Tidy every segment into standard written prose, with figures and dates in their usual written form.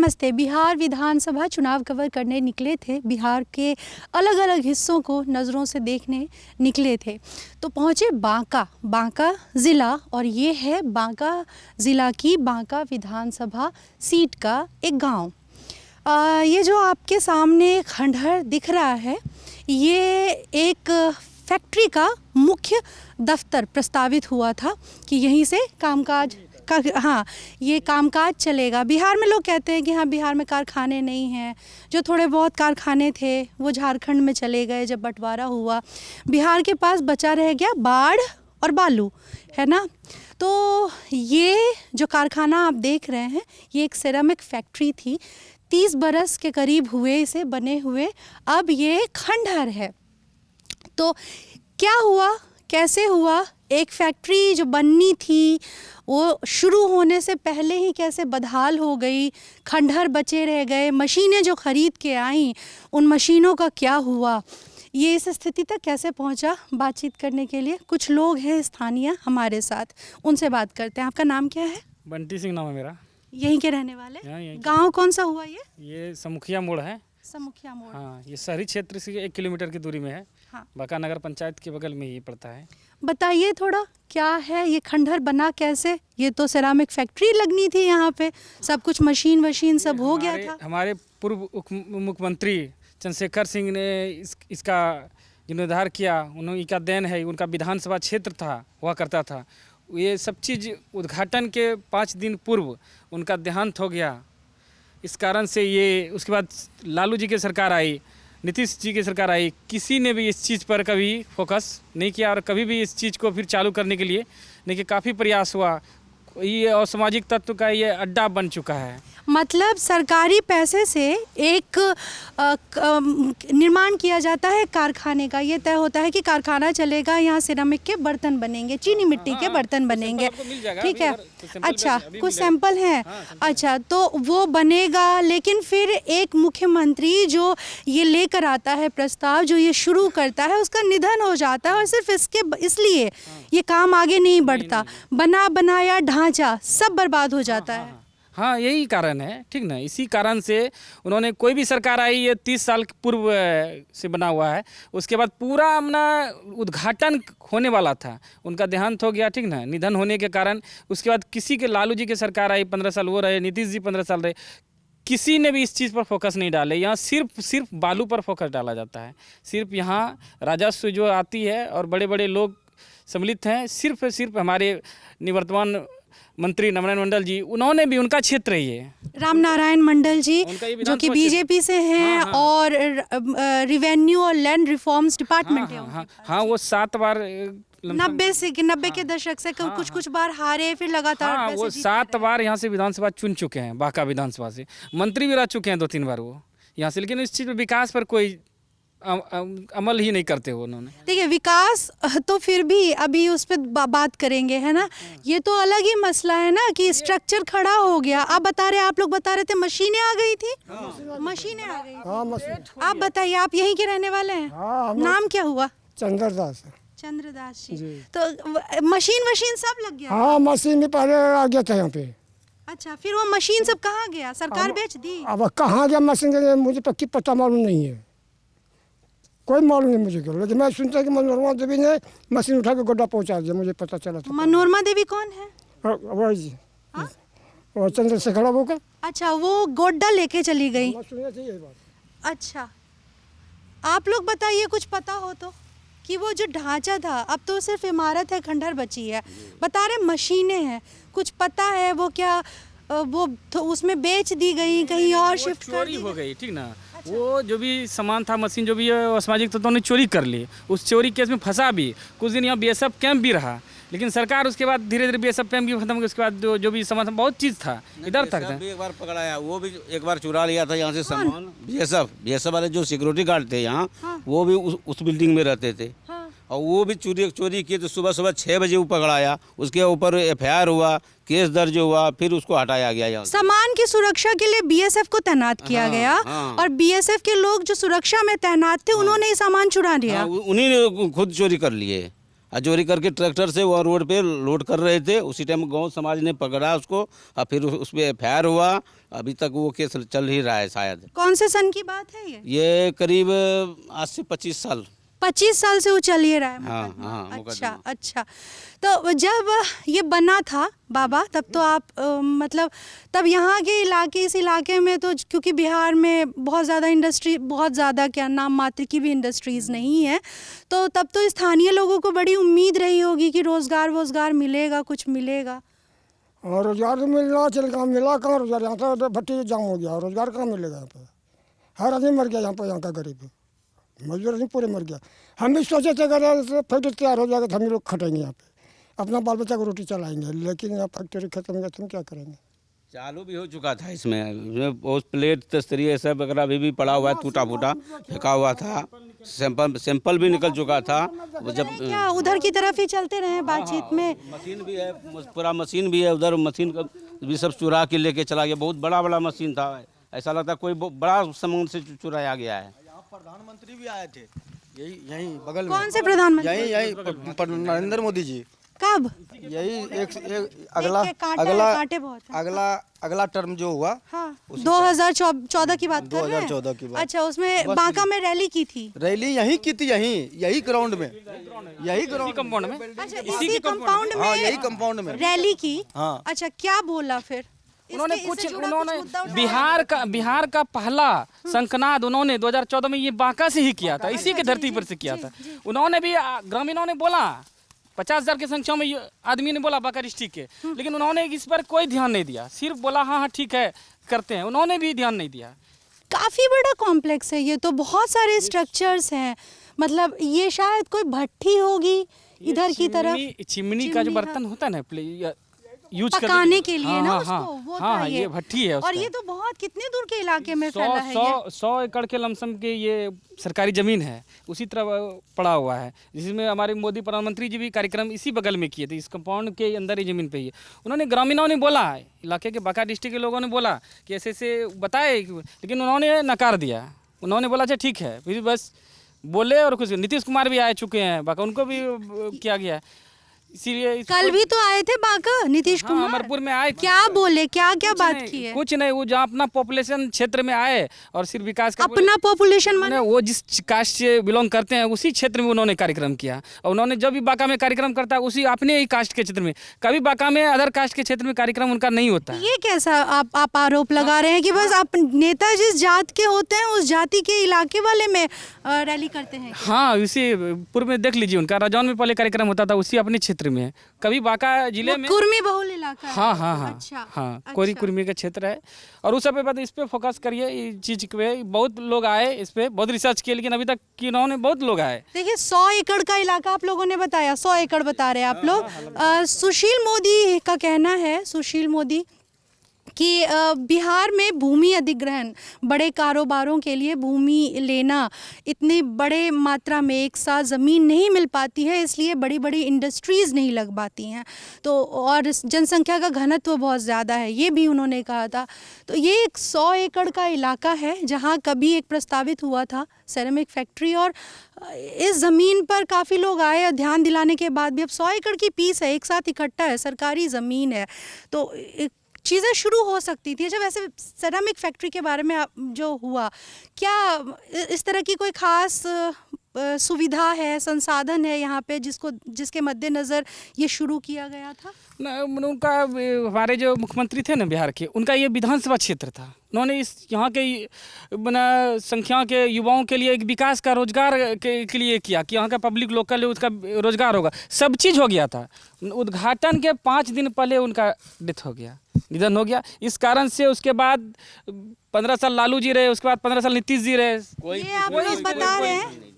नमस्ते। बिहार विधानसभा चुनाव कवर करने निकले थे, बिहार के अलग अलग हिस्सों को नज़रों से देखने निकले थे, तो पहुँचे बांका ज़िला, और ये है बांका ज़िला की बांका विधानसभा सीट का एक गांव। ये जो आपके सामने खंडहर दिख रहा है, ये एक फैक्ट्री का मुख्य दफ्तर प्रस्तावित हुआ था कि यहीं से कामकाज का, हाँ, ये कामकाज चलेगा। बिहार में लोग कहते हैं कि हाँ, बिहार में कारखाने नहीं हैं, जो थोड़े बहुत कारखाने थे वो झारखंड में चले गए जब बंटवारा हुआ। बिहार के पास बचा रह गया बाढ़ और बालू, है ना। तो ये जो कारखाना आप देख रहे हैं, ये एक सिरेमिक फैक्ट्री थी, 30 बरस के करीब हुए इसे बने हुए, अब ये खंडहर है। तो क्या हुआ, कैसे हुआ, एक फैक्ट्री जो बननी थी वो शुरू होने से पहले ही कैसे बदहाल हो गई, खंडहर बचे रह गए, मशीनें जो ख़रीद के आईं उन मशीनों का क्या हुआ, ये इस स्थिति तक कैसे पहुंचा, बातचीत करने के लिए कुछ लोग हैं स्थानीय हमारे साथ, उनसे बात करते हैं। आपका नाम क्या है? बंटी सिंह नाम है मेरा। यहीं के रहने वाले? यहीं गाँव कौन सा हुआ ये? ये समुखिया मोड़ है। समुखिया मोड़। हाँ, ये शहरी क्षेत्र से 1 किलोमीटर की दूरी में है। हाँ। बांका नगर पंचायत के बगल में ये पड़ता है। बताइए थोड़ा, क्या है ये खंडहर बना कैसे? ये तो सिरामिक फैक्ट्री लगनी थी यहाँ पे, सब कुछ मशीन सब हो गया था। हमारे पूर्व मुख्यमंत्री चंद्रशेखर सिंह ने इसका जीर्णोद्धार किया, उन्होंने का देन है। उनका विधानसभा क्षेत्र था, हुआ करता था। ये सब चीज़ उद्घाटन के 5 दिन पूर्व उनका देहांत हो गया। इस कारण से ये, उसके बाद लालू जी की सरकार आई, नीतीश जी की सरकार आई, किसी ने भी इस चीज़ पर कभी फोकस नहीं किया और कभी भी इस चीज़ को फिर चालू करने के लिए नहीं कि काफ़ी प्रयास हुआ। ये असामाजिक तत्व का ये अड्डा बन चुका है। मतलब सरकारी पैसे से एक निर्माण किया जाता है कारखाने का, ये तय होता है कि कारखाना चलेगा, यहाँ सिरेमिक के बर्तन बनेंगे, चीनी मिट्टी के बर्तन बनेंगे, ठीक है। अच्छा, कुछ सैंपल हैं। अच्छा, तो वो बनेगा, लेकिन फिर एक मुख्यमंत्री जो ये लेकर आता है प्रस्ताव, जो ये शुरू करता है, उसका निधन हो जाता है और सिर्फ इसलिए ये काम आगे नहीं बढ़ता, बना बनाया ढांचा सब बर्बाद हो जाता है। हाँ, यही कारण है, ठीक ना। इसी कारण से उन्होंने, कोई भी सरकार आई, ये 30 साल पूर्व से बना हुआ है। उसके बाद पूरा अपना उद्घाटन होने वाला था, उनका देहांत हो गया, ठीक ना, निधन होने के कारण। उसके बाद किसी के, लालू जी की सरकार आई, 15 साल वो रहे, नीतीश जी 15 साल रहे, किसी ने भी इस चीज़ पर फोकस नहीं डाले। यहाँ सिर्फ बालू पर फोकस डाला जाता है। सिर्फ यहाँ राजस्व जो आती है और बड़े बड़े लोग सम्मिलित हैं, सिर्फ हमारे निवर्तमान मंत्री रामनारायण मंडल जी, उन्होंने भी, उनका क्षेत्र ही है रामनारायण मंडल जी, जो कि बीजेपी से हैं। हाँ। और रिवेन्यू और लैंड रिफॉर्म्स डिपार्टमेंट है। हाँ, वो 7 बार 90 के दशक से कुछ बार हारे, फिर लगातार। हाँ, वो 7 बार यहाँ से विधानसभा चुन चुके हैं, बांका विधानसभा से मंत्री भी रह चुके हैं 2-3 बार वो यहाँ से। लेकिन इस चीज़ पर, विकास पर कोई अमल ही नहीं करते हो उन्होंने। देखिए, विकास तो फिर भी अभी उस पर बात करेंगे, है ना। ये तो अलग ही मसला है ना कि स्ट्रक्चर खड़ा हो गया। आप लोग बता रहे थे मशीनें आ गई थी। मशीनें आ गई। आप बताइए, आप यहीं के रहने वाले हैं? नाम क्या हुआ? चंद्रदास जी। तो मशीन सब लग गया? हाँ, मशीन भी पहले आ गया था यहाँ पे। अच्छा, फिर वो मशीन सब कहाँ गया? सरकार बेच दी? अब कहाँ गया मशीन के लिए मुझे पक्की पता मालूम नहीं है, कोई मालूम नहीं मुझे। लेकिन मैं सुनता कि मनोरमा देवी ने मशीन उठा के गोड्डा पहुंचा दिया, मुझे पता चला था। मनोरमा देवी कौन है? वही जी, वो चंद्रशेखर बाबू का। अच्छा, वो गोड्डा लेके चली गई। यही बात। अच्छा, आप लोग बताइए, कुछ पता हो तो, कि वो जो ढांचा था, अब तो सिर्फ इमारत है, खंडहर बची है, बता रहे मशीनें हैं, कुछ पता है वो क्या, वो तो उसमें बेच दी गई, कहीं और शिफ्ट कर दी हो गई, ठीक ना। वो जो भी सामान था, मशीन जो भी असामाजिक तत्वों ने चोरी कर ली, उस चोरी केस में फंसा भी। कुछ दिन यहाँ BSF कैंप भी रहा, लेकिन सरकार उसके बाद धीरे धीरे BSF कैंप भी खत्म हो गया। उसके बाद जो भी सामान, बहुत चीज़ था इधर तक था। एक बार पकड़ाया, वो भी एक बार चुरा लिया था यहाँ से सामान। BSF वाले जो सिक्योरिटी गार्ड थे यहाँ, वो भी उस बिल्डिंग में रहते थे। और वो भी चोरी किए। तो सुबह 6 बजे वो पकड़ाया, उसके ऊपर FIR हुआ, केस दर्ज हुआ, फिर उसको हटाया गया। यहाँ सामान की सुरक्षा के लिए BSF को तैनात किया गया। और BSF के लोग जो सुरक्षा में तैनात थे, उन्होंने ये सामान चुरा लिया। उन्हीं ने खुद चोरी कर लिए। और चोरी करके ट्रैक्टर से वहाँ रोड पे लोड कर रहे थे। उसी टाइम गांव समाज ने पकड़ा उसको और फिर उस पर FIR हुआ। अभी तक वो केस चल ही रहा है शायद। कौन से सन की बात है ये करीब आज से 25 साल 25 साल से वो चल ही रहा है हाँ, मुकदमा। हाँ, अच्छा मुकदमा। अच्छा। तो जब ये बना था बाबा तब तो आप मतलब तब यहाँ के इलाके इस इलाके में तो क्योंकि बिहार में बहुत ज़्यादा इंडस्ट्री बहुत ज़्यादा क्या नाम मात्र की भी इंडस्ट्रीज़ नहीं है, तो तब तो स्थानीय लोगों को बड़ी उम्मीद रही होगी कि रोज़गार मिलेगा, कुछ मिलेगा। और रोजगार तो मिलना चल कहाँ मिला, कहाँ रोजगार, यहाँ तो भट्टी जाम हो गया, रोजगार कहाँ मिलेगा यहाँ पे। हर आदमी मर गया यहाँ पर, यहाँ का गरीब मजदूर आदमी पूरे मर गया। हम भी सोचे थे अगर फैक्ट्री तैयार हो जाएगा तो हम लोग खटेंगे यहाँ पे, अपना बाल बच्चा को रोटी चलाएंगे, लेकिन यहाँ फैक्ट्री खत्म हो गया तो हम क्या करेंगे। चालू भी हो चुका था इसमें बहुत प्लेट तस्तरी सब वगैरह अभी भी पड़ा हुआ है, टूटा फूटा फेंका हुआ था। सैंपल भी निकल चुका था। जब क्या उधर की तरफ ही चलते रहे बातचीत में? मशीन भी है, पूरा मशीन भी है, उधर मशीन का भी सब चुरा के लेके चला गया। बहुत बड़ा मशीन था, ऐसा लगता कोई बड़ा सामान से चुराया गया है। प्रधानमंत्री भी आए थे यही बगल में। कौन से प्रधानमंत्री? यही नरेंद्र मोदी जी। कब? यही अगला कांटे बहुत हैं। अगला टर्म जो हुआ हाँ 2014 की बात कर रहे हैं? 2014 की बात। अच्छा, उसमें बांका में रैली की थी? रैली यही की थी, यही ग्राउंड में, यही ग्राउंड कंपाउंड में। अच्छा, इसी कंपाउंड में? हाँ यही कंपाउंड में रैली की। हाँ। अच्छा, क्या बोला फिर? बिहार का पहला शंखनाद उन्होंने 2014 में ये बांका से ही किया था, इसी के धरती पर से किया था। उन्होंने भी ग्रामीणों ने बोला 50,000 की संख्या में आदमी ने बोला बांका डिस्ट्रिक्ट के, लेकिन उन्होंने इस पर कोई ध्यान नहीं दिया, सिर्फ बोला हाँ ठीक है करते हैं, उन्होंने भी ध्यान नहीं दिया। काफी बड़ा कॉम्प्लेक्स है ये तो, बहुत सारे स्ट्रक्चर्स हैं, मतलब ये शायद कोई भट्टी होगी इधर की तरफ। चिमनी का जो बर्तन होता है ना यूज पकाने के लिए ना हाँ, उसको, वो हाँ, था ये भट्टी है और ये तो बहुत कितने दूर के इलाके में फैला है ये? 100 एकड़ के लमसम के ये सरकारी जमीन है, उसी तरह पड़ा हुआ है, जिसमें हमारे मोदी प्रधानमंत्री जी भी कार्यक्रम इसी बगल में किए थे, इस कंपाउंड के अंदर ही जमीन पे ही। उन्होंने ग्रामीणों ने बोला, इलाके के बांका डिस्ट्रिक्ट के लोगों ने बोला कि ऐसे ऐसे बताए, लेकिन उन्होंने नकार दिया। उन्होंने बोला अच्छा ठीक है, फिर बस बोले और कुछ। नीतीश कुमार भी आ चुके हैं बांका, उनको भी किया गया, इसीलिए कल भी तो आए थे बांका नीतीश हाँ, कुमार। अमरपुर में आए। क्या बोले, क्या क्या बात की है? कुछ नहीं, वो जहाँ अपना पॉपुलेशन क्षेत्र में आए और सिर्फ विकास का अपना पॉपुलेशन माने वो जिस कास्ट से बिलोंग करते हैं उसी क्षेत्र में उन्होंने कार्यक्रम किया। और उन्होंने जब भी बांका में कार्यक्रम करता है उसी अपने ही कास्ट के क्षेत्र में, कभी बांका में अदर कास्ट के क्षेत्र में कार्यक्रम उनका नहीं होता है। ये कैसा आप आरोप लगा रहे हैं कि बस आप नेता जिस जात के होते हैं उस जाति के इलाके वाले में रैली करते हैं? हाँ, उसी पूर्व में देख लीजिए, उनका राजौन में पहले कार्यक्रम होता था, उसी अपने क्षेत्र में। कभी बांका जिले में कुर्मी बहुल इलाका है। हाँ हाँ हाँ अच्छा, हाँ, कोरी कुर्मी का क्षेत्र है। और उस सब पे बात, इस पे फोकस करिए, इस चीज पे बहुत लोग आए, इस पे बहुत रिसर्च किए, लेकिन अभी तक किन्होंने बहुत लोग आए। देखिए 100 एकड़ का इलाका आप लोगों ने बताया, 100 एकड़ बता रहे हैं आप लोग। सुशील मोदी का कहना है, सुशील मोदी कि बिहार में भूमि अधिग्रहण, बड़े कारोबारों के लिए भूमि लेना, इतनी बड़े मात्रा में एक साथ ज़मीन नहीं मिल पाती है, इसलिए बड़ी बड़ी इंडस्ट्रीज़ नहीं लग पाती हैं, तो और जनसंख्या का घनत्व बहुत ज़्यादा है, ये भी उन्होंने कहा था। तो ये एक 100 एकड़ का इलाका है जहाँ कभी एक प्रस्तावित हुआ था सेरेमिक फैक्ट्री, और इस ज़मीन पर काफ़ी लोग आए और ध्यान दिलाने के बाद भी अब 100 एकड़ की पीस है, एक साथ इकट्ठा है, सरकारी ज़मीन है, तो चीज़ें शुरू हो सकती थी। जब ऐसे सेरामिक फैक्ट्री के बारे में जो हुआ, क्या इस तरह की कोई ख़ास सुविधा है, संसाधन है यहाँ पे जिसके मद्देनज़र ये शुरू किया गया था? उनका, हमारे जो मुख्यमंत्री थे ना बिहार के, उनका ये विधानसभा क्षेत्र था। उन्होंने इस यहाँ के संख्या के युवाओं के लिए एक विकास का, रोजगार के लिए किया कि यहाँ का पब्लिक लोकल है, उसका रोजगार होगा, सब चीज़ हो गया था। उद्घाटन के 5 दिन पहले उनका डेथ हो गया, निधन हो गया। इस कारण से उसके बाद 15 साल लालू जी रहे, उसके बाद 15 साल नीतीश जी रहे। ये आप लोग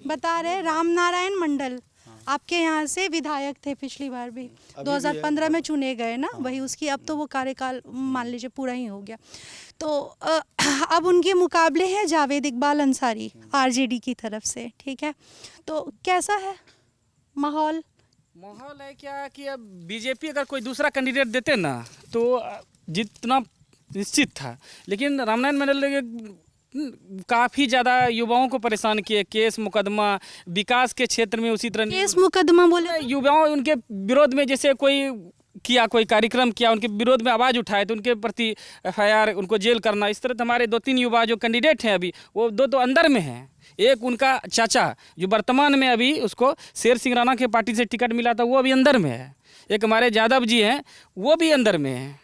बता रहे हैं राम नारायण मंडल आपके यहाँ से विधायक थे, पिछली बार भी 2015 में चुने गए ना, वही उसकी अब तो वो कार्यकाल मान लीजिए पूरा ही हो गया। तो अब उनके मुकाबले हैं जावेद इकबाल अंसारी आरजेडी की तरफ से, ठीक है, तो कैसा है माहौल? माहौल है क्या कि अब बीजेपी अगर कोई दूसरा कैंडिडेट देते ना तो जितना निश्चित था, लेकिन रामनारायण मंडल काफ़ी ज़्यादा युवाओं को परेशान किए, केस मुकदमा विकास के क्षेत्र में उसी तरह केस मुकदमा बोले तो? युवाओं उनके विरोध में जैसे कोई कार्यक्रम किया, उनके विरोध में आवाज़ उठाए तो उनके प्रति FIR, उनको जेल करना। इस तरह हमारे 2-3 युवा जो कैंडिडेट हैं अभी, वो दो तो अंदर में हैं। एक उनका चाचा जो वर्तमान में अभी उसको शेर सिंह राणा के पार्टी से टिकट मिला था, वो अभी अंदर में है। एक हमारे यादव जी हैं, वो भी अंदर में हैं।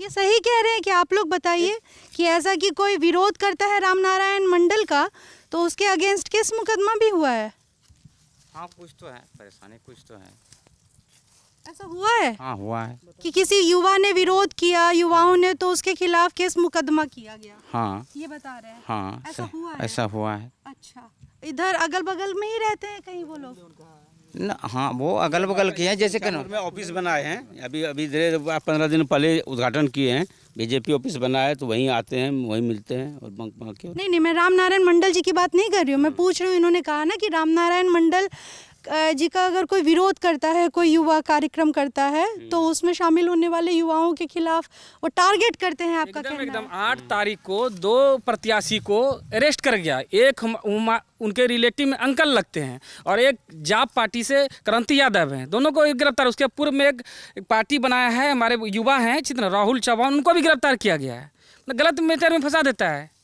ये सही कह रहे हैं कि आप लोग बताइए कि ऐसा कि कोई विरोध करता है रामनारायण मंडल का तो उसके अगेंस्ट केस मुकदमा भी हुआ है? हाँ, कुछ तो है परेशानी, कुछ तो है। ऐसा हुआ है हाँ, हुआ है। कि किसी युवा ने विरोध किया, युवाओं ने, तो उसके खिलाफ केस मुकदमा किया गया? हाँ ये बता रहे हैं? हाँ, ऐसा हुआ है? ऐसा हुआ है। अच्छा, इधर अगल बगल में ही रहते हैं कहीं वो लोग? न, हाँ, वो अगल बगल के हैं, जैसे में ऑफिस बनाए हैं, अभी 15 दिन पहले उद्घाटन किए हैं। बीजेपी ऑफिस बनाया है तो वहीं आते हैं, वहीं मिलते हैं और बंक के। नहीं, मैं रामनारायण मंडल जी की बात नहीं कर रही हूँ, मैं पूछ रही हूँ, इन्होंने कहा ना कि रामनारायण मंडल जी का अगर कोई विरोध करता है, कोई युवा कार्यक्रम करता है तो उसमें शामिल होने वाले युवाओं के खिलाफ वो टारगेट करते हैं, आपका कहना है? एकदम 8 तारीख को 2 प्रत्याशी को अरेस्ट कर गया। एक उनके रिलेटिव में अंकल लगते हैं और एक जाप पार्टी से क्रांति यादव हैं, दोनों को गिरफ्तार। उसके पूर्व में एक पार्टी बनाया है, हमारे युवा हैं चित्र राहुल चौहान, उनको भी गिरफ्तार किया गया है। गलत मैटर में फंसा देता है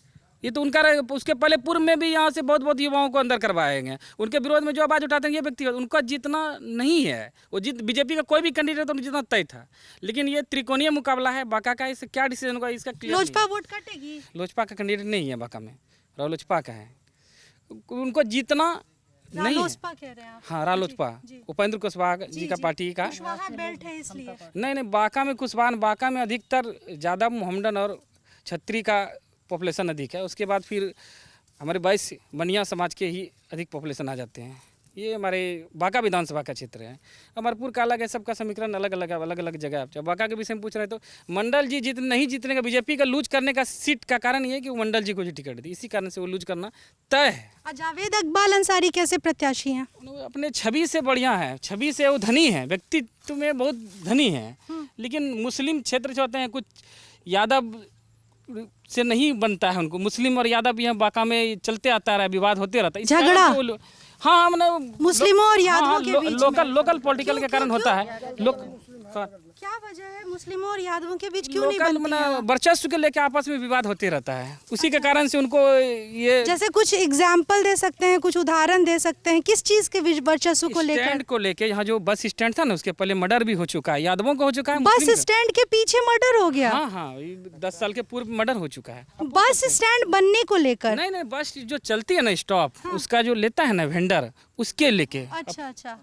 ये तो उनका। उसके पहले पूर्व में भी यहाँ से बहुत युवाओं को अंदर करवाए गए। उनके विरोध में जो आवाज़ उठाते हैं ये व्यक्ति, उनका जीतना नहीं है। वो बीजेपी का कोई भी कैंडिडेट तो जीतना तय था, लेकिन ये त्रिकोणीय मुकाबला है। बांका का इससे क्या डिसीजन होगा इसका क्लियर नहीं है। लोजपा वोट काटेगी? लोजपा का कैंडिडेट नहीं है बांका में, रालोसपा का है। उनको जीतना नहीं है। रालोसपा कह रहे हैं आप? हाँ, रालोसपा, उपेंद्र कुशवाहा जी का पार्टी का। कुशवाहा बेल्ट है इसलिए? नहीं, बांका में कुशवाहा, बांका में अधिकतर ज़्यादा मोहम्मदन और छत्री का पॉपुलेशन अधिक है। उसके बाद फिर हमारे 22 बनिया समाज के ही अधिक पॉपुलेशन आ जाते हैं। ये हमारे बांका विधानसभा का क्षेत्र है। अमरपुर का अलग है, सबका समीकरण अलग अलग जगह है। जब बांका के विषय में पूछ रहे हैं तो मंडल जी नहीं जीतने का, बीजेपी का लूज करने का सीट का कारण ये है कि वो मंडल जी को जी टिकट दी, इसी कारण से वो लूज करना तय है। जावेद इकबाल अंसारी कैसे प्रत्याशी हैं? अपने छवि से बढ़िया है, छवि से वो धनी है, व्यक्तित्व में बहुत धनी है, लेकिन मुस्लिम क्षेत्र से होते हैं, कुछ यादव से नहीं बनता है उनको। मुस्लिम और यादव यहाँ बांका में चलते आता रहा, विवाद होते रहता है, झगड़ा? हाँ, मतलब मुस्लिमों और यादवों के बीच में? लोकल पॉलिटिकल के कारण होता है। क्या वजह है मुस्लिमों और यादवों के बीच क्यों नहीं बनती है? वर्चस्व के लेके आपस में विवाद होते रहता है, उसी के कारण से उनको ये। जैसे कुछ एग्जाम्पल दे सकते हैं, कुछ उदाहरण दे सकते हैं किस चीज के वर्चस्व को लेकर? स्टैंड को लेके, यहाँ जो बस स्टैंड था ना, उसके पहले मर्डर भी हो चुका है, यादवों को हो चुका है। बस स्टैंड के पीछे मर्डर हो गया? हाँ, 10 साल के पूर्व मर्डर हो चुका है। बस स्टैंड बनने को लेकर? नहीं, बस जो चलती है ना स्टॉप, उसका जो लेता है ना वेंडर, उसके लेके। अच्छा,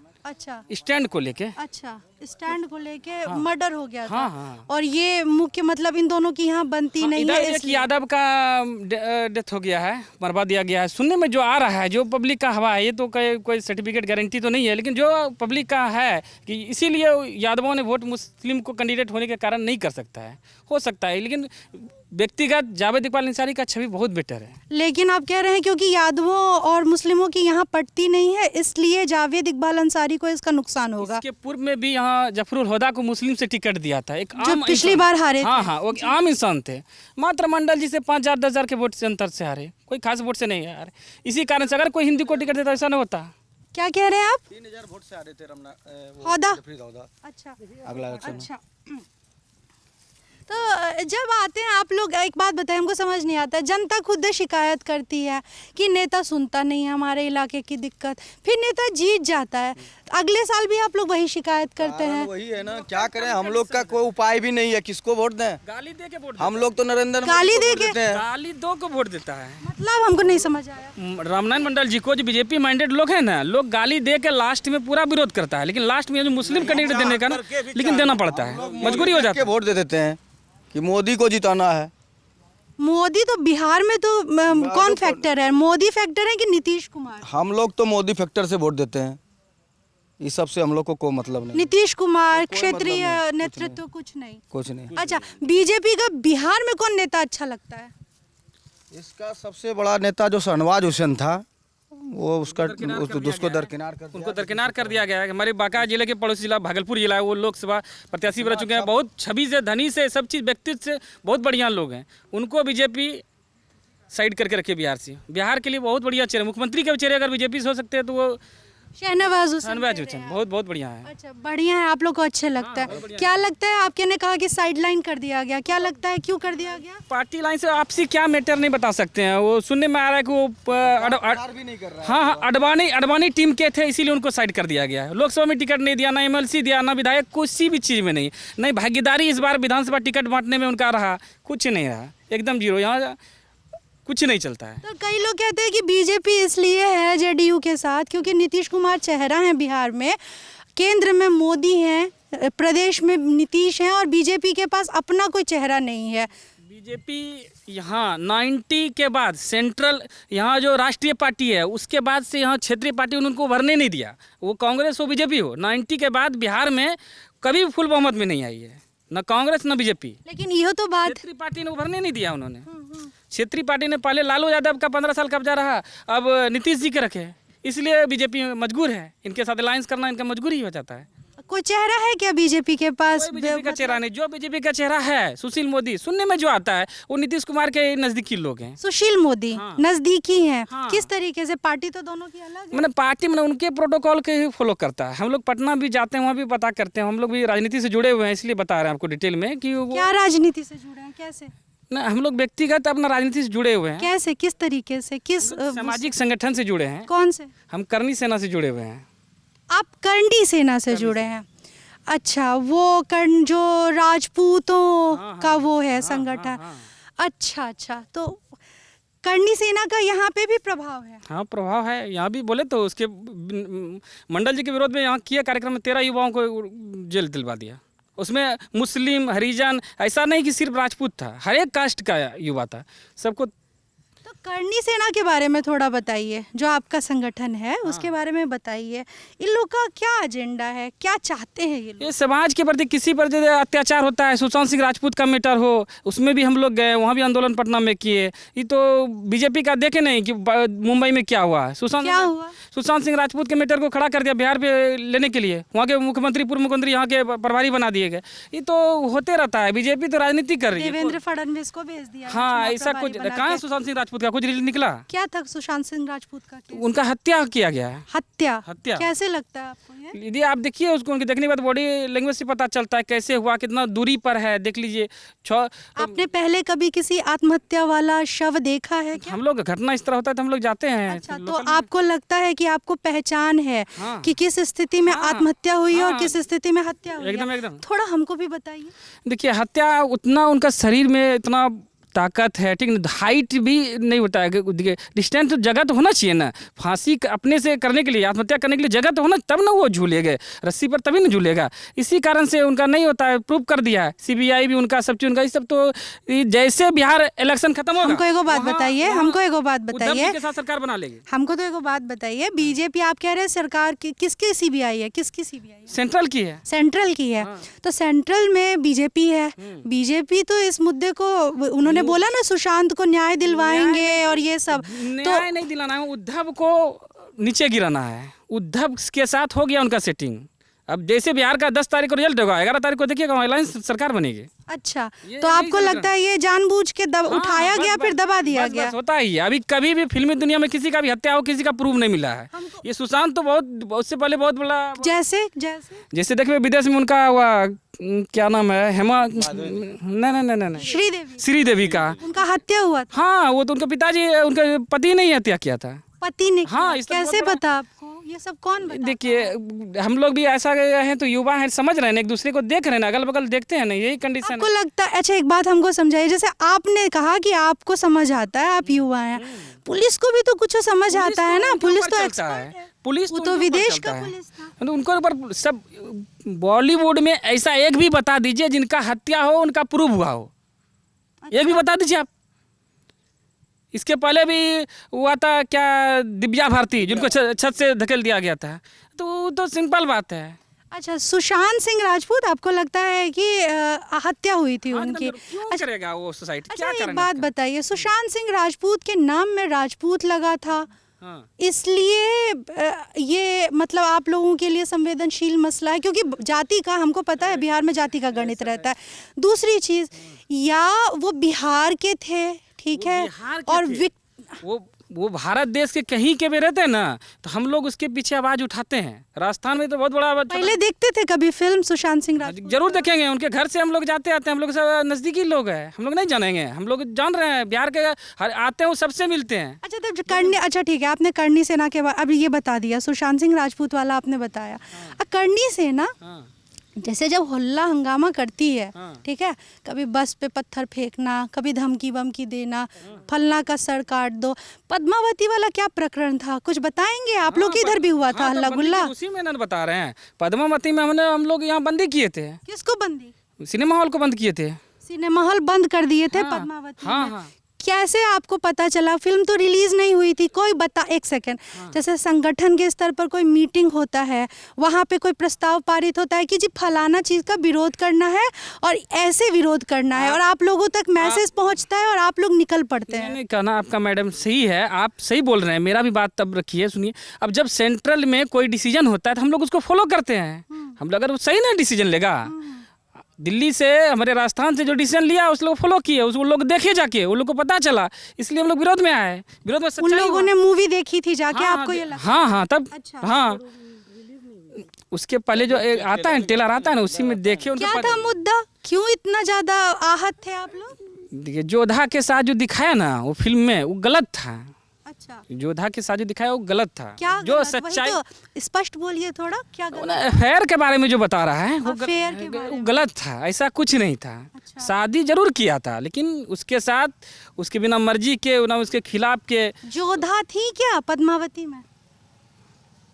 स्टैंड को लेके। अच्छा, स्टैंड को लेके मर्डर हो गया था। हाँ। और ये मुख्य मतलब इन दोनों की यहाँ बनती नहीं है, एक यादव का डेथ हो गया है, मरवा दिया गया है। सुनने में जो आ रहा है, जो पब्लिक का हवा है, ये तो कोई सर्टिफिकेट गारंटी तो नहीं है, लेकिन जो पब्लिक का है कि इसीलिए यादवों ने वोट मुस्लिम को कैंडिडेट होने के कारण नहीं कर सकता है, हो सकता है, लेकिन व्यक्तिगत जावेद इकबाल अंसारी का छवि बहुत बेटर है। लेकिन आप कह रहे हैं क्योंकि यादवों और मुस्लिमों की यहाँ पटती नहीं है, इसलिए जावेद इकबाल अंसारी को इसका नुकसान होगा। इसके पूर्व में भी यहाँ जफरुल हुदा को मुस्लिम से टिकट दिया था, एक जो पिछली बार हारे थे। हाँ, वो आम इंसान थे, मात्र मंडल जी से 5,000-10,000 के वोट से अंतर से हारे, कोई खास वोट से नहीं हारे। इसी कारण से अगर कोई हिंदी को टिकट देता ऐसा नहीं होता। क्या कह रहे हैं आप? 3,000 वोट से आ रहे थे हौदा? अच्छा, अगला अच्छा, तो जब आते हैं आप लोग, एक बात बताएं, हमको समझ नहीं आता, जनता खुद शिकायत करती है कि नेता सुनता नहीं है हमारे इलाके की दिक्कत, फिर नेता जीत जाता है, अगले साल भी आप लोग वही शिकायत करते हैं। वही है ना, क्या करें, हम लोग का कोई उपाय भी नहीं है, किसको वोट दें? गाली दे के वोट, हम लोग तो नरेंद्र गाली दे के, गाली दो को वोट देता है, मतलब हमको नहीं समझ आया। रामनारायण मंडल जी को जो बीजेपी माइंडेड लोग हैं ना, लोग गाली दे के लास्ट में पूरा विरोध करता है, लेकिन लास्ट में जो मुस्लिम कैंडिडेट देने का ना, लेकिन देना पड़ता है, मजबूरी हो जाती है। वोट दे देते हैं कि मोदी को जिताना है। मोदी तो बिहार में तो कौन फैक्टर है, मोदी फैक्टर है कि नीतीश कुमार? हम लोग तो मोदी फैक्टर से वोट देते हैं, इस सब से हम लोग को कोई मतलब नहीं। नीतीश कुमार क्षेत्रीय नेतृत्व कुछ नहीं। अच्छा, बीजेपी का बिहार में कौन नेता अच्छा लगता है? इसका सबसे बड़ा नेता जो शहनवाज हुसैन था, वो उसको दरकिनार कर, उनको दरकिनार कर दिया गया है। हमारे बांका जिले के पड़ोसी जिला भागलपुर जिला है, वो लोकसभा प्रत्याशी रह चुके हैं, बहुत छवि से, धनी से, सब चीज़ व्यक्तित्व से बहुत बढ़िया लोग हैं, उनको बीजेपी साइड करके रखे बिहार से। बिहार के लिए बहुत बढ़िया चेहरा, मुख्यमंत्री के चेहरे अगर बीजेपी से हो सकते हैं तो वो शहनवाज हुसैन शहनवाज हुसैन बहुत बहुत बढ़िया है। अच्छा, बढ़िया है, आप लोग को अच्छे लगता है। क्या लगता है, आपके ने कहा कि साइडलाइन कर दिया गया, क्या लगता है क्यों कर दिया गया? पार्टी लाइन से आपसी क्या मैटर नहीं बता सकते हैं। वो सुनने में आ रहा है कि वो भी नहीं कर रहा है। हाँ, अडवाणी टीम के थे, इसीलिए उनको साइड कर दिया गया है। लोकसभा में टिकट नहीं दिया, ना एमएलसी दिया, ना विधायक, किसी भी चीज़ में नहीं भागीदारी इस बार विधानसभा टिकट बांटने में उनका रहा, कुछ नहीं रहा, एकदम जीरो। यहाँ कुछ नहीं चलता है। तो कई लोग कहते हैं कि बीजेपी इसलिए है जेडीयू के साथ क्योंकि नीतीश कुमार चेहरा है बिहार में, केंद्र में मोदी हैं, प्रदेश में नीतीश हैं और बीजेपी के पास अपना कोई चेहरा नहीं है। बीजेपी यहाँ 90 के बाद सेंट्रल, यहाँ जो राष्ट्रीय पार्टी है उसके बाद से यहाँ क्षेत्रीय पार्टी उनको उभरने नहीं दिया। वो कांग्रेस हो बीजेपी हो, 90 के बाद बिहार में कभी फुल बहुमत में नहीं आई है, न कांग्रेस न बीजेपी। लेकिन यह तो बात, क्षेत्रीय पार्टी ने उभरने नहीं दिया उन्होंने। क्षेत्रीय पार्टी ने पहले लालू यादव का 15 साल कब्जा रहा, अब नीतीश जी के रखे, इसलिए बीजेपी मजबूर है, इनके साथ अलायंस करना इनका मजबूरी हो जाता है। कोई चेहरा है क्या बीजेपी के पास? कोई बीजेपी का चेहरा नहीं। जो बीजेपी का चेहरा है सुशील मोदी, सुनने में जो आता है वो नीतीश कुमार के नजदीकी लोग हैं। सुशील मोदी हाँ। नजदीकी हैं। हाँ। किस तरीके से? पार्टी तो दोनों की अलग है। मैंने पार्टी में उनके प्रोटोकॉल के ही फॉलो करता है। हम लोग पटना भी जाते हैं, वहाँ भी पता करते हैं। हम लोग भी राजनीति से जुड़े हुए हैं, इसलिए बता रहे हैं आपको डिटेल में कि वो क्या राजनीति से जुड़े हैं, कैसे? ना, हम लोग व्यक्तिगत अपना राजनीति से जुड़े हुए हैं। कैसे, किस तरीके से, किस सामाजिक संगठन से जुड़े हैं। कौन से? हम करनी सेना से जुड़े हुए हैं। आप करनी सेना से जुड़े हैं? अच्छा, वो कर्ण जो राजपूतों का वो है संगठन। अच्छा, तो करनी सेना का यहाँ पे भी प्रभाव है? हाँ, प्रभाव है। यहाँ भी बोले तो उसके मंडल जी के विरोध में यहाँ किया कार्यक्रम में 13 युवाओं को जेल दिलवा दिया। उसमें मुस्लिम, हरिजन, ऐसा नहीं कि सिर्फ राजपूत था, हर एक कास्ट का युवा था, सबको। तो करनी सेना के बारे में थोड़ा बताइए, जो आपका संगठन है उसके बारे में बताइए। इन लोग का क्या एजेंडा है, क्या चाहते हैं ये लोग? ये समाज के प्रति किसी पर जो अत्याचार होता है, सुशांत सिंह राजपूत का मैटर हो, उसमें भी हम लोग गए, वहाँ भी आंदोलन पटना में किए। ये तो बीजेपी का देखे नहीं कि मुंबई में क्या हुआ। सुशांत सिंह राजपूत के मैटर को खड़ा कर दिया बिहार पे लेने के लिए, वहाँ के मुख्यमंत्री, पूर्व मुख्यमंत्री यहाँ के प्रभारी बना दिए गए। ये तो होते रहता है, बीजेपी तो राजनीति कर रही है। देवेंद्र फडणवीस को भेज दिया। हाँ, ऐसा कुछ कहाँ सुशांत सिंह राजपूत का कुछ रिजल्ट निकला? क्या था सुशांत सिंह राजपूत का केस? उनका हत्या किया गया है। हत्या कैसे लगता है आपको ये? यदि आप देखिए उसको, उनके देखने के बाद बॉडी लैंग्वेज से पता चलता है कैसे हुआ, कितना दूरी पर है, देख लीजिए। आपने पहले कभी किसी आत्महत्या वाला शव देखा है क्या? हम लोग घटना इस तरह होता है तो हम लोग जाते हैं। अच्छा, तो आपको लगता है कि आपको पहचान है कि किस स्थिति में आत्महत्या हुई और किस स्थिति में हत्या हुई? एकदम। थोड़ा हमको भी बताइए। देखिए, हत्या उतना उनका शरीर में इतना ताकत है, ठीक ना, हाइट भी नहीं होता है, डिस्टेंस, जगह तो होना चाहिए ना। फांसी अपने से करने के लिए, आत्महत्या करने के लिए जगह तो होना, तब ना वो झूलेगा रस्सी पर, तभी ना झूलेगा। इसी कारण से उनका नहीं होता है, प्रूव कर दिया है सीबीआई भी उनका, सब चीज उनका। ये सब तो जैसे बिहार इलेक्शन खत्म होगा, हमको एगो बात बताइए, के साथ सरकार बना लेगी। हमको तो एगो बात बताइए, बीजेपी आप कह रहे हैं सरकार की, किसकी सीबीआई है, किसकी सीबीआई है? सेंट्रल की है। सेंट्रल की है। तो सेंट्रल में बीजेपी है। बीजेपी तो इस मुद्दे को, उन्होंने बोला ना सुशांत को न्याय दिलवाएंगे और ये सब, न्याय नहीं दिलाना है, उद्धव को नीचे गिराना है। उद्धव के साथ हो गया उनका सेटिंग। अब जैसे बिहार का 10 तारीख को रिजल्ट होगा, 11 तारीख को देखिएगा अलायंस सरकार बनेगी। अच्छा, तो आपको लगता है ये जानबूझ के उठाया गया, फिर दबा दिया गया? बस होता ही है। अभी कभी भी फिल्मी दुनिया में किसी का भी हत्या हो, किसी का प्रूफ नहीं मिला है। ये सुशांत तो बहुत उससे पहले बहुत बड़ा, जैसे देखिए विदेश में उनका हुआ, क्या नाम है, हेमा, नहीं, श्रीदेवी का उनका हत्या हुआ था। हाँ, वो तो उनके पिताजी, उनके पति ने हत्या किया था। पति ने? हाँ, कैसे पता आपको ये सब? कौन बताता? देखिए, हम लोग भी ऐसा हैं तो युवा हैं, समझ रहे हैं, एक दूसरे को देख रहे हैं, अगल बगल देखते हैं ना, यही कंडीशन आपको लगता है? अच्छा, एक बात हमको समझाइए, जैसे आपने कहा कि आपको समझ आता है, आप युवा हैं, पुलिस को भी तो कुछ समझ आता है ना? पुलिस तो एक्सपर्ट है। पुलिस तो विदेश का पुलिस था, उनके ऊपर सब। बॉलीवुड में ऐसा एक भी बता दीजिए जिनका हत्या हो, उनका प्रूफ हुआ हो, एक भी बता दीजिए आप। इसके पहले भी हुआ था क्या, दिव्या भारती, जिनको छत से धकेल दिया गया था, तो सिंपल बात है। अच्छा, सुशांत सिंह राजपूत आपको लगता है कि हत्या हुई थी उनकी? क्यों करेगा वो सोसाइटी? अच्छा, एक बात बताइए, सुशांत सिंह राजपूत के नाम में राजपूत लगा था, इसलिए ये मतलब आप लोगों के लिए संवेदनशील मसला है, क्योंकि जाति का हमको पता है, बिहार में जाति का गणित रहता है। दूसरी चीज़, या वो बिहार के थे, ठीक वो है, बिहार के और थे। वो भारत देश के कहीं के भी रहते हैं ना, तो हम लोग उसके पीछे आवाज उठाते हैं। राजस्थान में तो बहुत बड़ा पहले देखते थे कभी फिल्म सुशांत सिंह राजपूत? जरूर देखेंगे, उनके घर से हम लोग जाते आते हैं, हम लोग सब नज़दीकी लोग हैं, हम लोग नहीं जानेंगे, हम लोग जान रहे हैं बिहार के आते हैं वो सबसे मिलते हैं। अच्छा, तो करनी, अच्छा ठीक है, आपने करनी सेना के बाद अब ये बता दिया, सुशांत सिंह राजपूत वाला आपने बताया। करनी सेना हाँ जैसे जब हल्ला हंगामा करती है, हाँ। ठीक है, कभी बस पे पत्थर फेंकना, कभी धमकी वमकी देना, फलना का सर काट दो, पद्मावती वाला क्या प्रकरण था, कुछ बताएंगे? आप लोग के इधर भी हुआ था हल्ला गुल्ला? उसी में ना बता रहे हैं, पद्मावती में हम लोग यहाँ बंदी किए थे, किसको बंदी? सिनेमा हॉल को बंद किए थे। सिनेमा हॉल बंद कर दिए थे हाँ, पद्मावती हाँ, में। हाँ। कैसे आपको पता चला? फिल्म तो रिलीज नहीं हुई थी, कोई बता, एक सेकंड, जैसे संगठन के स्तर पर कोई मीटिंग होता है, वहाँ पे कोई प्रस्ताव पारित होता है कि जी फलाना चीज का विरोध करना है और ऐसे विरोध करना है, और आप लोगों तक मैसेज पहुँचता है और आप लोग निकल पड़ते हैं। नहीं, कहना आपका मैडम सही है, आप सही बोल रहे हैं, मेरा भी बात तब रखिए, सुनिए। अब जब सेंट्रल में कोई डिसीजन होता है तो हम लोग उसको फॉलो करते हैं। हम लोग अगर सही ना डिसीजन लेगा, दिल्ली से हमारे राजस्थान से जो डिसीजन लिया उस लोग फॉलो किए, उसको लोग देखे जाके, उन लोग को पता चला, इसलिए हम लोग विरोध में आए। विरोध में उन सच्चाई लोगों हुआ। ने मूवी देखी थी जाके, हाँ, आपको ये लगा? हाँ तब अच्छा। हाँ, उसके पहले जो एक आता है टेलर आता है ना, उसी में देखे क्या था मुद्दा? क्यों इतना ज्यादा आहत थे आप लोग? देखिए, जोधा के साथ जो दिखाया ना वो फिल्म में, वो गलत था। अच्छा, जोधा के साथ जो दिखाया वो गलत था। क्या जो गलत? वही सच्चाई, तो स्पष्ट बोलिए थोड़ा, क्या गलत? अफेयर के बारे में जो बता रहा है वो अफेयर के बारे वो में। गलत था, ऐसा कुछ नहीं था। अच्छा। शादी जरूर किया था, लेकिन उसके साथ उसके बिना मर्जी के, ना उसके खिलाफ के। जोधा थी क्या पद्मावती में?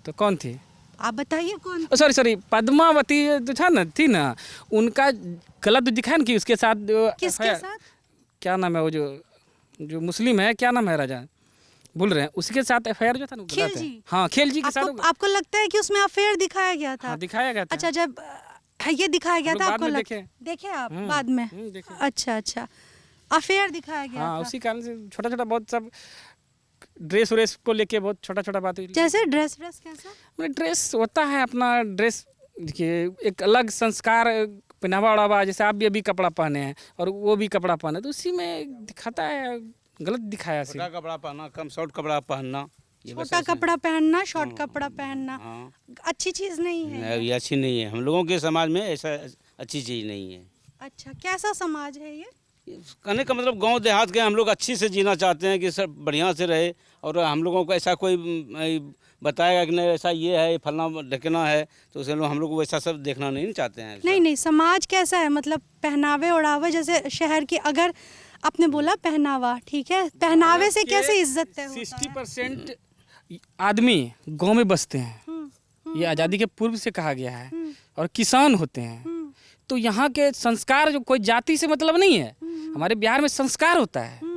तो कौन थी? आप बताइए कौन? सॉरी, पद्मावती जो था ना, थी ना, उनका गलत जो दिखाया ना कि उसके साथ किसके affair- साथ? क्या नाम है वो जो मुस्लिम है, क्या नाम है राजा, भूल रहे हैं, उसके साथ अफेयर जो था ना वो गलत है। खिलजी? हाँ, खिलजी के साथ आपको लगता है कि उसमें अफेयर दिखाया गया था? हाँ, दिखाया गया था। अच्छा, जब ये दिखाया गया हम था लोग आपको बाद में देखे आप हम्म, बाद में? देखे। अच्छा, अफेयर दिखाया गया हाँ, था। उसी कारण से छोटा छोटा बहुत सब ड्रेस व्रेस को लेके बहुत छोटा छोटा बात हुई। जैसे ड्रेस कैसा? मतलब ड्रेस होता है अपना ड्रेस, देखिए एक अलग संस्कार, पहनावा ओढ़ावा, जैसे आप भी अभी कपड़ा पहने हैं और वो भी कपड़ा पहने, तो उसी में दिखाता है, गलत दिखाया सिर्फ। छोटा कपड़ा पहनना, कम शॉर्ट कपड़ा पहनना, ये बस छोटा ऐसे। कपड़ा पहनना, शॉर्ट कपड़ा पहनना हाँ, अच्छी चीज नहीं है। ये अच्छी नहीं है, हम लोगों के समाज में ऐसा अच्छी चीज़ नहीं है। अच्छा, कैसा समाज है ये? कहने का मतलब गांव देहात के हम लोग अच्छी से जीना चाहते हैं कि सब बढ़िया से रहे, और हम लोगों को ऐसा कोई बताएगा कि नहीं ऐसा ये है, फलना ढकना है, तो उसे हम लोग वैसा सब देखना नहीं चाहते हैं। नहीं, समाज कैसा है, मतलब पहनावे ओढ़ावे, जैसे शहर की, अगर आपने बोला पहनावा, ठीक है, पहनावे से कैसे इज्जत तय होता है? 60% आदमी गांव में बसते हैं, ये आज़ादी के पूर्व से कहा गया है, और किसान होते हैं। तो यहाँ के संस्कार, जो कोई जाति से मतलब नहीं है, हमारे बिहार में संस्कार होता है।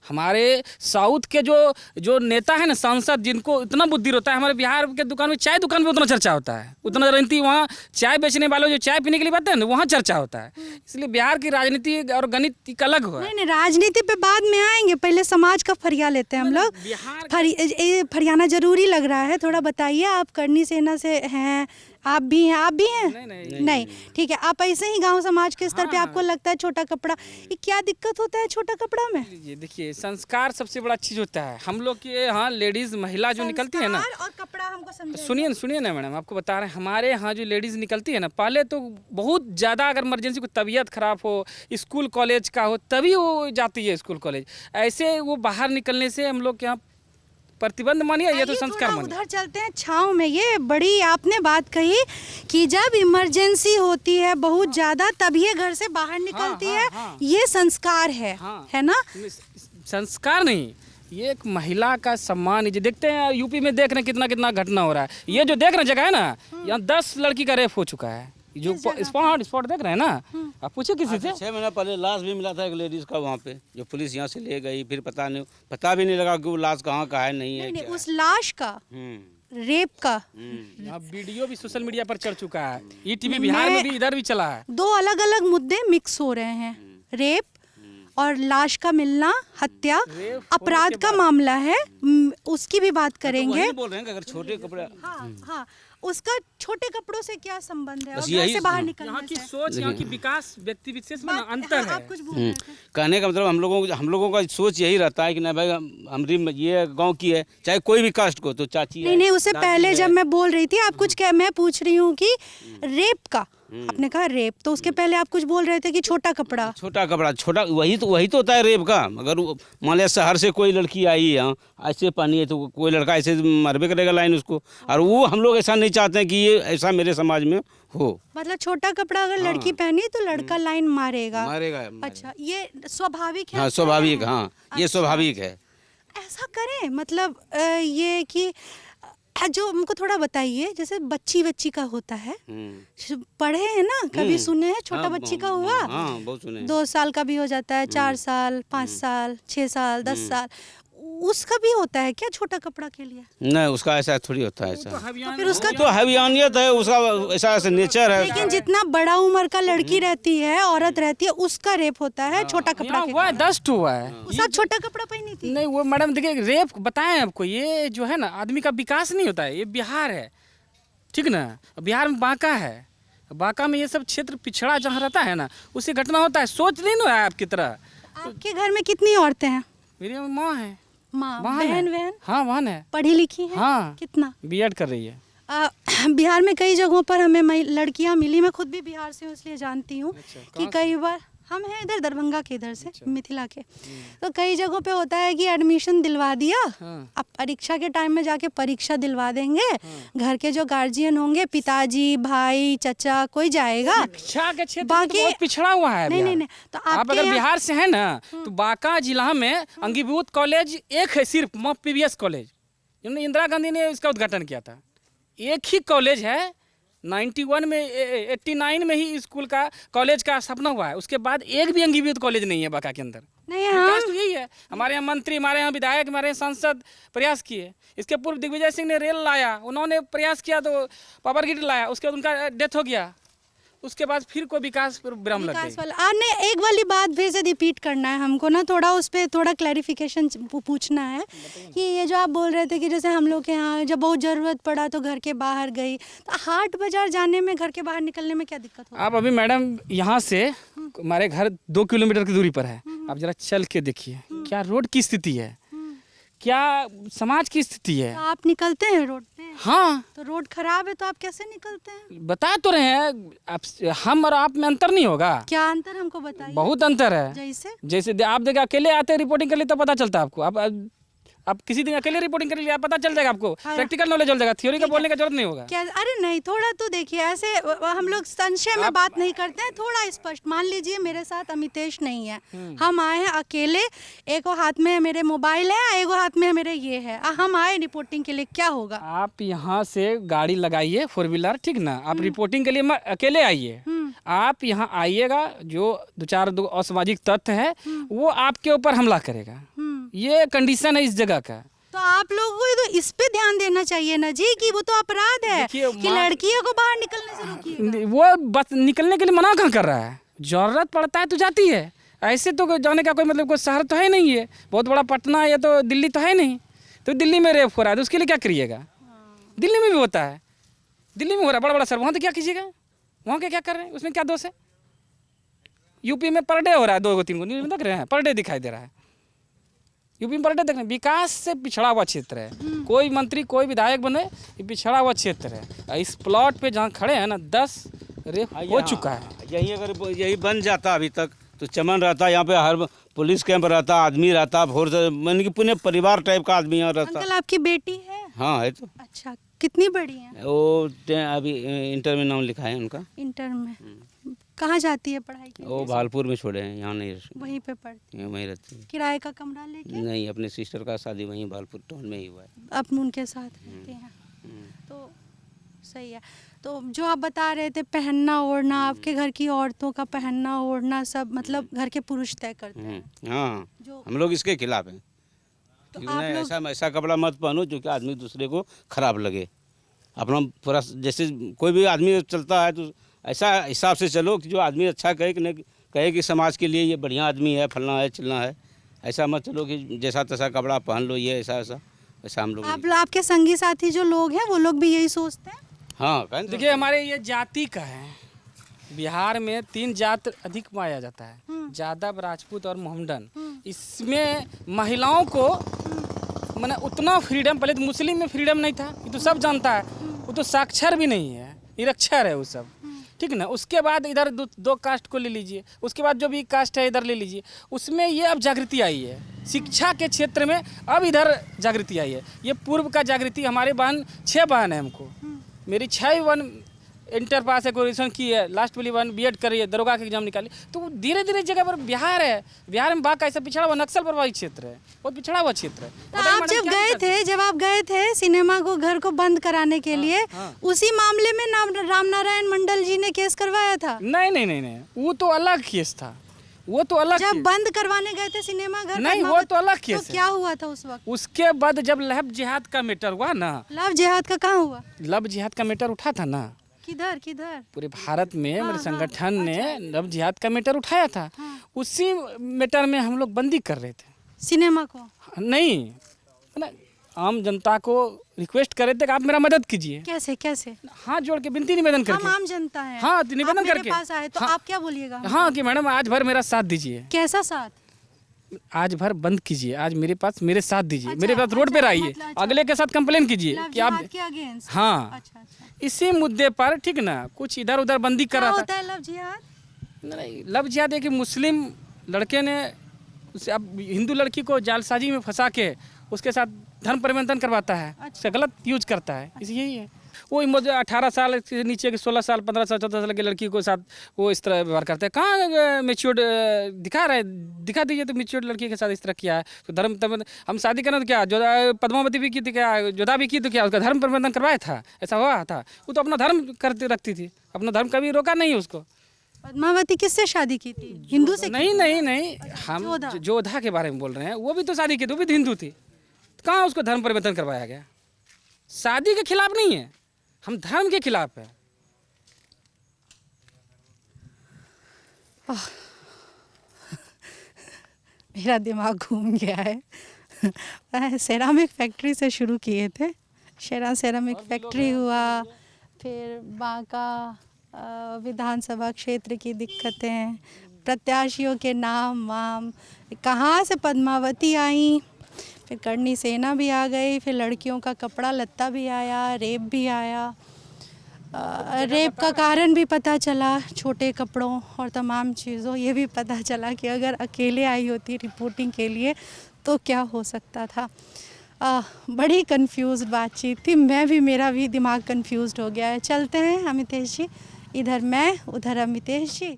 हमारे साउथ के जो नेता है ना, सांसद, जिनको इतना बुद्धि होता है, हमारे बिहार के दुकान में, चाय दुकान में उतना चर्चा होता है, उतना राजनीति वहाँ चाय बेचने वालों जो चाय पीने के लिए आते हैं ना, वहाँ चर्चा होता है। इसलिए बिहार की राजनीति और गणित एक अलग हुआ है। नहीं, राजनीति पे बाद में आएंगे, पहले समाज का फरिया लेते हैं हम लोग। फरियाना जरूरी लग रहा है, थोड़ा बताइए। आप करनी सेना से हैं, आप भी हैं? नहीं, ठीक है। आप ऐसे ही गांव समाज के स्तर पे आपको लगता है छोटा कपड़ा, ये क्या दिक्कत होता है छोटा कपड़ा में? ये देखिए, संस्कार सबसे बड़ा चीज़ होता है। हम लोग के यहाँ लेडीज, महिला जो निकलती है ना, और कपड़ा हमको समझाइए। सुनिए ना मैडम, आपको बता रहे हैं, हमारे यहाँ जो लेडीज़ निकलती है ना, पहले तो बहुत ज़्यादा, अगर इमरजेंसी को तबीयत खराब हो, स्कूल कॉलेज का हो, तभी वो जाती है स्कूल कॉलेज। ऐसे वो बाहर निकलने से हम लोग के यहाँ प्रतिबंध मानिए, ये तो संस्कार मानिए। उधर चलते हैं छाँव में। ये बड़ी आपने बात कही कि जब इमरजेंसी होती है बहुत ज़्यादा, तब ये घर से बाहर निकलती है। ये संस्कार है ना? संस्कार नहीं, ये एक महिला का सम्मान। ये देखते हैं यूपी में, देख रहे हैं कितना घटना हो रहा है। ये जो देख रहे जगह है ना, यहाँ 10 लड़की का रेप हो चुका है। जो स्पॉट देख रहे हैं ना, आप पूछे किसी से। 6 महीना पहले लाश भी मिला था एक लेडीज का वहाँ पे, जो पुलिस यहाँ से ले गई, फिर पता भी नहीं लगा कि वो लाश कहाँ का है, नहीं है। नहीं, उस लाश का, रेप का वीडियो भी सोशल मीडिया पर चढ़ चुका है। ईटीवी बिहार में भी, इधर भी चला है। 2 अलग-अलग मुद्दे मिक्स हो रहे हैं, रेप और लाश का मिलना, हत्या, अपराध का मामला है, उसकी भी बात करेंगे। बोल रहे हैं कि अगर छोटे कपड़े, हाँ, उसका छोटे कपड़ों से क्या संबंध है और बस घर यही- से बाहर यहाँ निकलने की से? सोच, यहाँ की विकास, व्यक्ति विशेष में ना बात- अंतर हाँ, है। आप कुछ बोल रहे थे। कहने का मतलब हम लोगों का सोच यही रहता है कि नहीं भाई हमारी ये गांव की है, चाहे कोई भी कास्ट को, तो चाची है, नहीं उससे दादी पहले है। जब मैं बोल रही थी आप कुछ क्या, मैं पूछ रही हूँ कि रेप का, आपने कहा रेप, तो उसके पहले आप कुछ बोल रहे थे कि छोटा कपड़ा। छोटा कपड़ा, छोटा वही तो होता है रेप का। अगर मान लिया शहर से कोई लड़की आई है यहाँ, ऐसे पानी है, तो कोई लड़का ऐसे मरबे करेगा लाइन उसको, और वो हम लोग ऐसा नहीं चाहते हैं कि ये ऐसा मेरे समाज में हो। मतलब छोटा कपड़ा अगर लड़की पहनी तो लड़का लाइन मारेगा। मारेगा। अच्छा, ये स्वाभाविक है? हाँ स्वाभाविक, हाँ ये स्वाभाविक है। ऐसा करें मतलब ये कि जो हमको थोड़ा बताइए, जैसे बच्ची का होता है, पढ़े हैं ना, कभी सुने हैं छोटा हाँ, बच्ची का हुआ? हाँ बहुत सुने हैं। 2 साल का भी हो जाता है, 4 साल, 5 साल, 6 साल, 10 साल, उसका भी होता है क्या छोटा कपड़ा के लिए? नहीं उसका ऐसा थोड़ी होता है ऐसा, तो फिर उसका तो हैवानियत है उसका, ऐसा नेचर है। लेकिन जितना बड़ा उम्र का लड़की रहती है, औरत रहती है, उसका रेप होता है छोटा कपड़ा यहाँ के हुआ है, कारण। 10 हुआ है। वो सब छोटा कपड़ा पहनी थी। नहीं वो मैडम देखिए, रेप बताएं आपको, ये जो है ना आदमी का विकास नहीं होता है, ये बिहार है, ठीक ना, बिहार में बांका है, बांका में ये सब क्षेत्र पिछड़ा जहाँ रहता है ना, उससे घटना होता है। सोच नहीं ना है आपकी तरह। आपके घर में कितनी औरतें हैं? मेरी माँ है, माँ, बहन बहन है। बहन हाँ बहन है, पढ़ी लिखी है? हाँ कितना? बीएड कर रही है। बिहार में कई जगहों पर हमें लड़कियां मिली, मैं खुद भी बिहार से हूँ इसलिए जानती हूँ कि कई बार हम हैं इधर दरभंगा के, इधर से मिथिला के, तो कई जगहों पे होता है कि एडमिशन दिलवा दिया, अब परीक्षा के टाइम में जाके परीक्षा दिलवा देंगे, घर के जो गार्जियन होंगे, पिताजी, भाई, चचा, कोई जाएगा, शिक्षा के क्षेत्र में बाकी- तो बहुत पिछड़ा हुआ है नहीं, बिहार। नहीं, तो आप आपके अगर यहाँ- बिहार से हैं ना, तो बांका जिला में अंगीभूत कॉलेज एक है सिर्फ, पीवीएस कॉलेज, इंदिरा गांधी ने इसका उद्घाटन किया था। एक ही कॉलेज है, 91 में 89 में ही स्कूल का कॉलेज का स्थापना हुआ है, उसके बाद एक भी अंगीभूत कॉलेज नहीं है बांका के अंदर। नहीं, विकास हाँ तो यही है। हमारे यहाँ मंत्री, हमारे यहाँ विधायक, हमारे यहाँ सांसद प्रयास किए। इसके पूर्व दिग्विजय सिंह ने रेल लाया, उन्होंने प्रयास किया तो पावर ग्रिड लाया, उसके बाद उनका डेथ हो गया, उसके बाद फिर कोई विकास पर विराम लग विकास गई। वाला नहीं, एक वाली बात फिर से रिपीट करना है हमको ना, थोड़ा उस पर थोड़ा क्लैरिफिकेशन पूछना है कि ये जो आप बोल रहे थे कि जैसे हम लोग के यहाँ जब बहुत ज़रूरत पड़ा तो घर के बाहर गई, तो हाट बाजार जाने में, घर के बाहर निकलने में क्या दिक्कत हो? आप अभी मैडम यहाँ से हमारे घर 2 किलोमीटर की दूरी पर है, आप जरा चल के देखिए क्या रोड की स्थिति है, क्या समाज की स्थिति है। तो आप निकलते हैं रोड पे? हाँ तो रोड खराब है तो आप कैसे निकलते हैं? बता तो रहे हैं, आप हम और आप में अंतर नहीं होगा, क्या अंतर हमको बताइए। बहुत अंतर है। जैसे जैसे आप देखिए अकेले आते हैं रिपोर्टिंग के लिए तो पता चलता है आपको, आप किसी दिन अकेले रिपोर्टिंग कर लिया पता चल जाएगा आपको, प्रैक्टिकल नॉलेज हो जाएगा, थ्योरी का बोलने का जरूरत नहीं होगा। क्या? अरे नहीं, थोड़ा तो देखिए, ऐसे हम लोग संशय में बात नहीं करते हैं, थोड़ा स्पष्ट। मान लीजिए मेरे साथ अमितेश नहीं है, हम आए हैं अकेले, एक हाथ में मेरे मोबाइल है, एक हाथ में मेरे ये है, हम आए रिपोर्टिंग के लिए, क्या होगा? आप यहाँ से गाड़ी लगाइए 4 व्हीलर, ठीक ना, आप रिपोर्टिंग के लिए अकेले आइए, आप यहाँ आइएगा, जो 2-4 असामाजिक तत्व है वो आपके ऊपर हमला करेगा, ये कंडीशन है इस जगह का। तो आप लोगों को तो इस पे ध्यान देना चाहिए ना जी, कि वो तो अपराध है देखिए, कि लड़कियों को बाहर निकलने से रोकिए। वो बस निकलने के लिए मना कहाँ कर रहा है, जरूरत पड़ता है तो जाती है, ऐसे तो जाने का कोई मतलब, कोई शहर तो है नहीं है बहुत बड़ा, पटना या तो दिल्ली तो है नहीं, तो दिल्ली में रेप हो रहा है तो उसके लिए क्या करिएगा? दिल्ली में भी होता है, दिल्ली में हो रहा है बड़ा बड़ा शहर, वहाँ तो क्या कीजिएगा, वहाँ के क्या कर रहे हैं, उसमें क्या दोष है? यूपी में पर डे हो रहा है, 2-3 न्यूज़ देख रहे हैं, पर डे दिखाई दे रहा है, यूपी में पर डे देख रहे हैं। विकास से पिछड़ा हुआ क्षेत्र है, कोई मंत्री कोई विधायक बने, ये पिछड़ा हुआ क्षेत्र है। इस प्लॉट पे जहाँ खड़े हैं ना 10 रेप हो चुका है। यही अगर यही बन जाता अभी तक तो चमन रहता, यहाँ पे हर पुलिस कैंप रहता, आदमी रहता, भोर से मन की पूरे परिवार टाइप का आदमी यहाँ रहता। अंकल आपकी बेटी है? हाँ है तो। अच्छा, कितनी बड़ी है? वो अभी इंटर में नाम लिखा है उनका। इंटर में? कहाँ जाती है पढ़ाई के लिए? वो भालपुर में छोड़े हैं, यहाँ नहीं, वहीं पे पढ़ती है? वहीं रहती है। किराए का कमरा लेके? नहीं, अपने सिस्टर का शादी वहीं भालपुर टाउन में ही हुआ है। अपन उनके साथ रहते हैं, तो सही है। तो जो आप बता रहे थे पहनना ओढ़ना, आपके घर की औरतों का पहनना ओढ़ना सब मतलब घर के पुरुष तय करते हैं? हाँ, जो हम लोग इसके खिलाफ हैं, तो क्योंकि आप नहीं, लोग ऐसा कपड़ा मत पहनो जो कि आदमी दूसरे को खराब लगे। अपना पूरा जैसे कोई भी आदमी चलता है तो ऐसा हिसाब से चलो कि जो आदमी अच्छा कहे कि नहीं, कहे कि समाज के लिए ये बढ़िया आदमी है, फलना है चिलना है, ऐसा मत चलो कि जैसा तैसा कपड़ा पहन लो, ये ऐसा हम लोग आपके संगी साथी जो लोग हैं वो लोग भी यही सोचते हैं? हाँ कह नहीं देखिए हमारे ये जाति का है, बिहार में 3 जात अधिक पाया जाता है, यादव, राजपूत और मोहम्मडन। इसमें महिलाओं को मैंने उतना फ्रीडम, पहले तो मुस्लिम में फ्रीडम नहीं था, ये तो सब जानता है, वो तो साक्षर भी नहीं है, निरक्षर है वो सब, ठीक ना। उसके बाद इधर 2 कास्ट को ले लीजिए, उसके बाद जो भी कास्ट है इधर ले लीजिए, उसमें ये अब जागृति आई है, शिक्षा के क्षेत्र में अब इधर जागृति आई है। ये पूर्व का जागृति, हमारे बहन 6 बहन है हमको, मेरी 6 बहन इंटर पास है, ग्रेजुएशन की है, लास्ट वाली बहन बीएड कर रही है, दरोगा के एग्जाम निकाली। तो धीरे धीरे जगह पर बिहार है, बिहार में बाका ऐसा पिछड़ा हुआ नक्सल प्रभावित क्षेत्र है, बहुत पिछड़ा हुआ क्षेत्र है। तो आप जब आप गए थे सिनेमा को, घर को बंद कराने के लिए, उसी मामले में राम नारायण मंडल जी ने केस करवाया था? नहीं, वो तो अलग केस था, वो तो अलग। जब बंद करवाने गए थे सिनेमा घर, नहीं वो तो अलग केस तो क्या हुआ था उस वक्त? उसके बाद जब लव जिहाद का मैटर हुआ ना, लव जिहाद का कहाँ हुआ? लव जिहाद का मैटर उठा था ना, किधर? पूरे भारत में मेरे संगठन ने लव जिहाद का मैटर उठाया था। उसी मैटर में हम लोग बंदी कर रहे थे सिनेमा को। नहीं, ना आम जनता को रिक्वेस्ट कर रहे थे कि आप मेरा मदद कीजिए। कैसे? हाथ जोड़ के विनती निवेदन हम करके। आम जनता है। हाँ, निवेदन आप मेरे करके। पास आए तो हाँ, आप क्या बोलिएगा? हाँ कि मैडम आज भर मेरा साथ दीजिए। कैसा साथ? आज भर बंद कीजिए, आज मेरे पास मेरे साथ दीजिए, अच्छा, मेरे पास रोड पे आइए, मतलब अच्छा। अगले के साथ कंप्लेन कीजिए लव कि आप जिहाद के अगेंस्ट? हाँ। अच्छा। इसी मुद्दे पर, ठीक ना, कुछ इधर उधर बंदी कर क्या रहा होता था। है लव जिहाद? नहीं, लव जिहाद है कि मुस्लिम लड़के ने उसे अब हिंदू लड़की को जालसाजी में फंसा के उसके साथ धर्म परिवर्तन करवाता है, उसका गलत यूज करता है, इसी यही है। वो मुझे 18 साल से नीचे के 16 साल 15 साल 14 साल की लड़की को साथ वो इस तरह व्यवहार करते हैं। कहाँ मेच्योर्ड दिखा दीजिए तो मेच्योर्ड लड़की के साथ इस तरह किया है तो धर्म हम शादी करें तो क्या, जो पद्मावती भी की थी, क्या जोधा भी की तो क्या, उसका धर्म परिवर्तन करवाया था, ऐसा हुआ था? वो तो अपना धर्म करते रखती थी, अपना धर्म कभी रोका नहीं उसको। पद्मावती किससे शादी की थी? हिंदू से? नहीं, हम जोधा के बारे में बोल रहे हैं, वो भी तो शादी की थी, वो भी हिंदू थी, कहाँ उसको धर्म परिवर्तन करवाया गया? शादी के खिलाफ नहीं है, हम धर्म के खिलाफ है। मेरा दिमाग घूम गया है। सेरामिक फैक्ट्री से शुरू किए थे, सेरामिक फैक्ट्री हुआ, फिर बांका विधानसभा क्षेत्र की दिक्कतें, प्रत्याशियों के नाम वाम, कहाँ से पद्मावती आई, फिर करणी सेना भी आ गई, फिर लड़कियों का कपड़ा लत्ता भी आया, रेप भी आया। रेप का कारण भी पता चला, छोटे कपड़ों और तमाम चीज़ों, ये भी पता चला कि अगर अकेले आई होती रिपोर्टिंग के लिए तो क्या हो सकता था। बड़ी कंफ्यूज्ड बातचीत थी, मेरा भी दिमाग कंफ्यूज्ड हो गया है। चलते हैं अमितेश जी, इधर मैं उधर अमितेश जी।